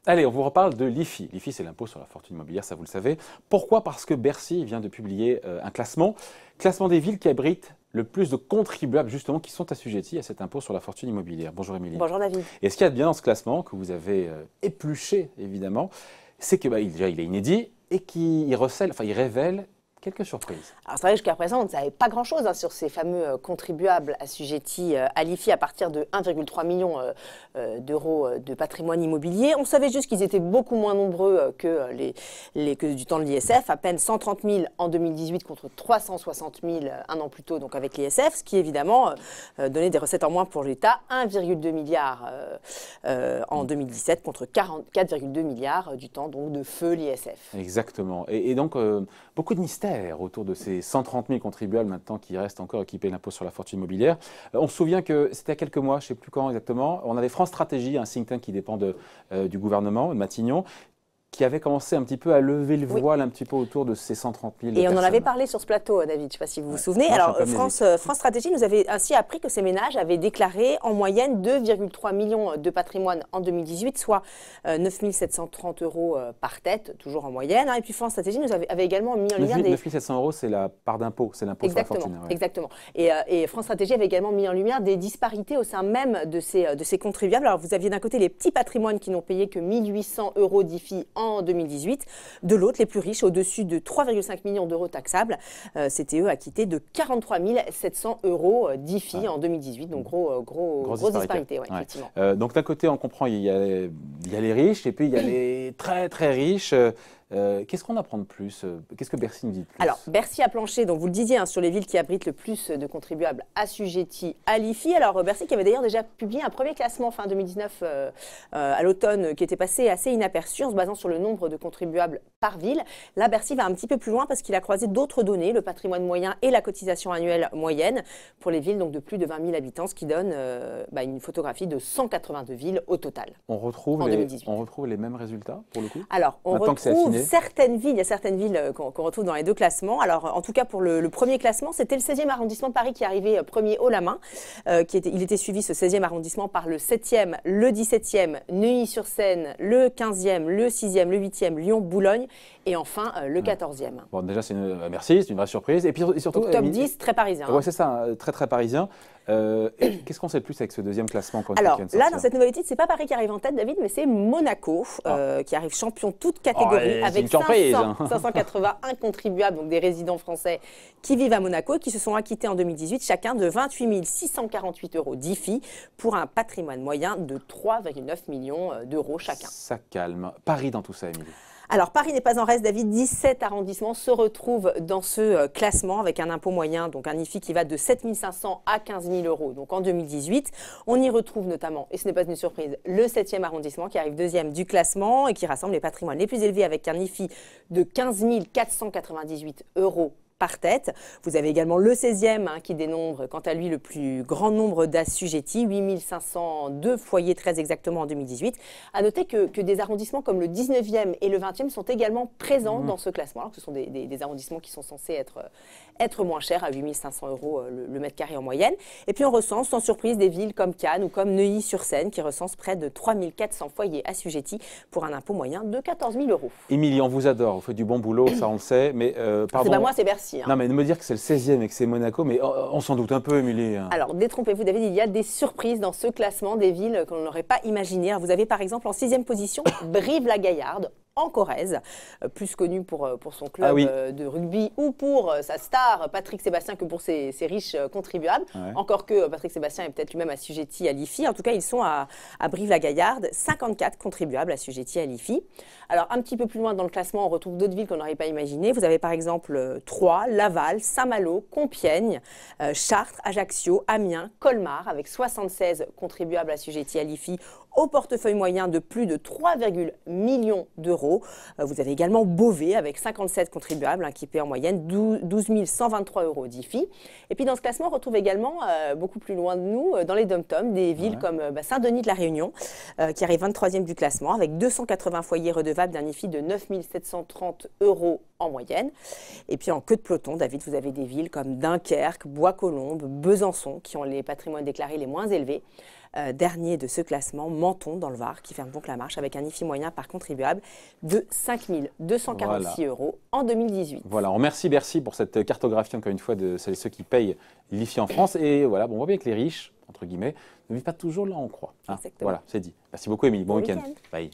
Allez, on vous reparle de l'IFI. L'IFI, c'est l'impôt sur la fortune immobilière, ça vous le savez. Pourquoi? Parce que Bercy vient de publier un classement des villes qui abritent le plus de contribuables justement qui sont assujettis à cet impôt sur la fortune immobilière. Bonjour Émilie. Bonjour David. Et ce qu'il y a de bien dans ce classement, que vous avez épluché évidemment, c'est que déjà il est inédit et qu'il recèle, il révèle quelques surprises. Alors c'est vrai que jusqu'à présent, on ne savait pas grand-chose sur ces fameux contribuables assujettis à l'IFI à partir de 1,3 million d'euros de patrimoine immobilier. On savait juste qu'ils étaient beaucoup moins nombreux que du temps de l'ISF, à peine 130 000 en 2018 contre 360 000 un an plus tôt donc avec l'ISF, ce qui évidemment donnait des recettes en moins pour l'État, 1,2 milliard en 2017 contre 44,2 milliards du temps donc de feu l'ISF. Exactement. Et donc beaucoup de mystères autour de ces 130 000 contribuables maintenant qui restent encore équipés de l'impôt sur la fortune immobilière. On se souvient que c'était il y a quelques mois, je ne sais plus quand exactement, on avait France Stratégie, un think tank qui dépend du gouvernement, de Matignon, qui avait commencé un petit peu à lever le voile un petit peu autour de ces 130 000 Et on en avait parlé sur ce plateau, David, je ne sais pas si vous vous souvenez. Alors, France Stratégie nous avait ainsi appris que ces ménages avaient déclaré en moyenne 2,3 millions de patrimoine en 2018, soit 9 730 euros par tête, toujours en moyenne. Et puis France Stratégie nous avait également mis en lumière 9 700 euros, c'est la part d'impôt, c'est l'impôt sur la fortune. Exactement. Et France Stratégie avait également mis en lumière des disparités au sein même de ces contribuables. Alors, vous aviez d'un côté les petits patrimoines qui n'ont payé que 1 800 euros d'IFI en 2018. De l'autre, les plus riches, au-dessus de 3,5 millions d'euros taxables, c'était eux acquittés de 43 700 euros d'IFI en 2018. Donc, grosse disparité. Effectivement. Donc, d'un côté, on comprend, il y a les riches et puis il y a les très, très riches. Qu'est-ce qu'on apprend de plus? Qu'est-ce que Bercy nous dit de plus? Alors, Bercy a planché, donc vous le disiez, sur les villes qui abritent le plus de contribuables assujettis à l'IFI. Alors, Bercy qui avait d'ailleurs déjà publié un premier classement fin 2019 à l'automne qui était passé assez inaperçu en se basant sur le nombre de contribuables par ville. Là, Bercy va un petit peu plus loin parce qu'il a croisé d'autres données, le patrimoine moyen et la cotisation annuelle moyenne pour les villes donc de plus de 20 000 habitants, ce qui donne une photographie de 182 villes au total. On retrouve les mêmes résultats pour le coup? Alors, on retrouve certaines villes, il y a certaines villes qu'on retrouve dans les deux classements. Alors, en tout cas, pour le premier classement, c'était le 16e arrondissement de Paris qui arrivait premier haut la main. Il était suivi, ce 16e arrondissement, par le 7e, le 17e, Neuilly-sur-Seine, le 15e, le 6e, le 8e, Lyon, Boulogne et enfin le 14e. Bon, déjà, merci, c'est une vraie surprise. Et puis surtout, donc, top 10, très parisien. Oui, c'est ça, très très parisien. Qu'est-ce qu'on sait de plus avec ce deuxième classement? Alors là, dans cette nouvelle étude, c'est pas Paris qui arrive en tête, David, mais c'est Monaco qui arrive champion toute catégorie avec 581 contribuables, donc des résidents français qui vivent à Monaco et qui se sont acquittés en 2018 chacun de 28 648 euros d'IFI pour un patrimoine moyen de 3,9 millions d'euros chacun. Ça calme. Paris dans tout ça, Émilie? Alors, Paris n'est pas en reste, David. 17 arrondissements se retrouvent dans ce classement avec un impôt moyen, donc un IFI qui va de 7 500 à 15 000 euros. Donc, en 2018, on y retrouve notamment, et ce n'est pas une surprise, le 7e arrondissement qui arrive deuxième du classement et qui rassemble les patrimoines les plus élevés avec un IFI de 15 498 euros par tête. Vous avez également le 16e qui dénombre quant à lui le plus grand nombre d'assujettis, 8 502 foyers très exactement en 2018. À noter que des arrondissements comme le 19e et le 20e sont également présents dans ce classement, alors que ce sont des arrondissements qui sont censés être moins chers, à 8 500 euros le mètre carré en moyenne. Et puis on recense sans surprise des villes comme Cannes ou comme Neuilly-sur-Seine qui recensent près de 3 400 foyers assujettis pour un impôt moyen de 14 000 euros. Émilie, on vous adore, vous faites du bon boulot, ça on le sait, mais pardon. C'est pas moi, c'est Bercy. Non, mais de me dire que c'est le 16e et que c'est Monaco, mais on s'en doute un peu, Émilie. Alors, détrompez-vous, David, il y a des surprises dans ce classement des villes qu'on n'aurait pas imaginées. Vous avez par exemple en 6e position Brive-la-Gaillarde, en Corrèze, plus connu pour son club de rugby ou pour sa star Patrick Sébastien que pour ses riches contribuables. Ouais. Encore que Patrick Sébastien est peut-être lui-même assujetti à l'IFI. En tout cas, ils sont à Brive-la-Gaillarde, 54 contribuables assujettis à l'IFI. Alors, un petit peu plus loin dans le classement, on retrouve d'autres villes qu'on n'aurait pas imaginées. Vous avez par exemple Troyes, Laval, Saint-Malo, Compiègne, Chartres, Ajaccio, Amiens, Colmar, avec 76 contribuables assujettis à l'IFI au portefeuille moyen de plus de 3,1 millions d'euros. Vous avez également Beauvais avec 57 contribuables qui paient en moyenne 12 123 euros d'IFI. Et puis dans ce classement, on retrouve également, beaucoup plus loin de nous, dans les dom-toms, des villes comme Saint-Denis de la Réunion, qui arrive 23e du classement avec 280 foyers redevables d'un IFI de 9 730 euros en moyenne. Et puis en queue de peloton, David, vous avez des villes comme Dunkerque, Bois-Colombes, Besançon, qui ont les patrimoines déclarés les moins élevés. Dernier de ce classement, Menton dans le Var, qui ferme donc la marche avec un IFI moyen par contribuable de 5 246 € en 2018. Voilà, on remercie Bercy pour cette cartographie, encore une fois, de celles et ceux qui payent l'IFI en France. Et voilà, bon, on voit bien que les riches, entre guillemets, ne vivent pas toujours là où on croit. Hein. Voilà, c'est dit. Merci beaucoup, Émilie. Bon week-end. Bye.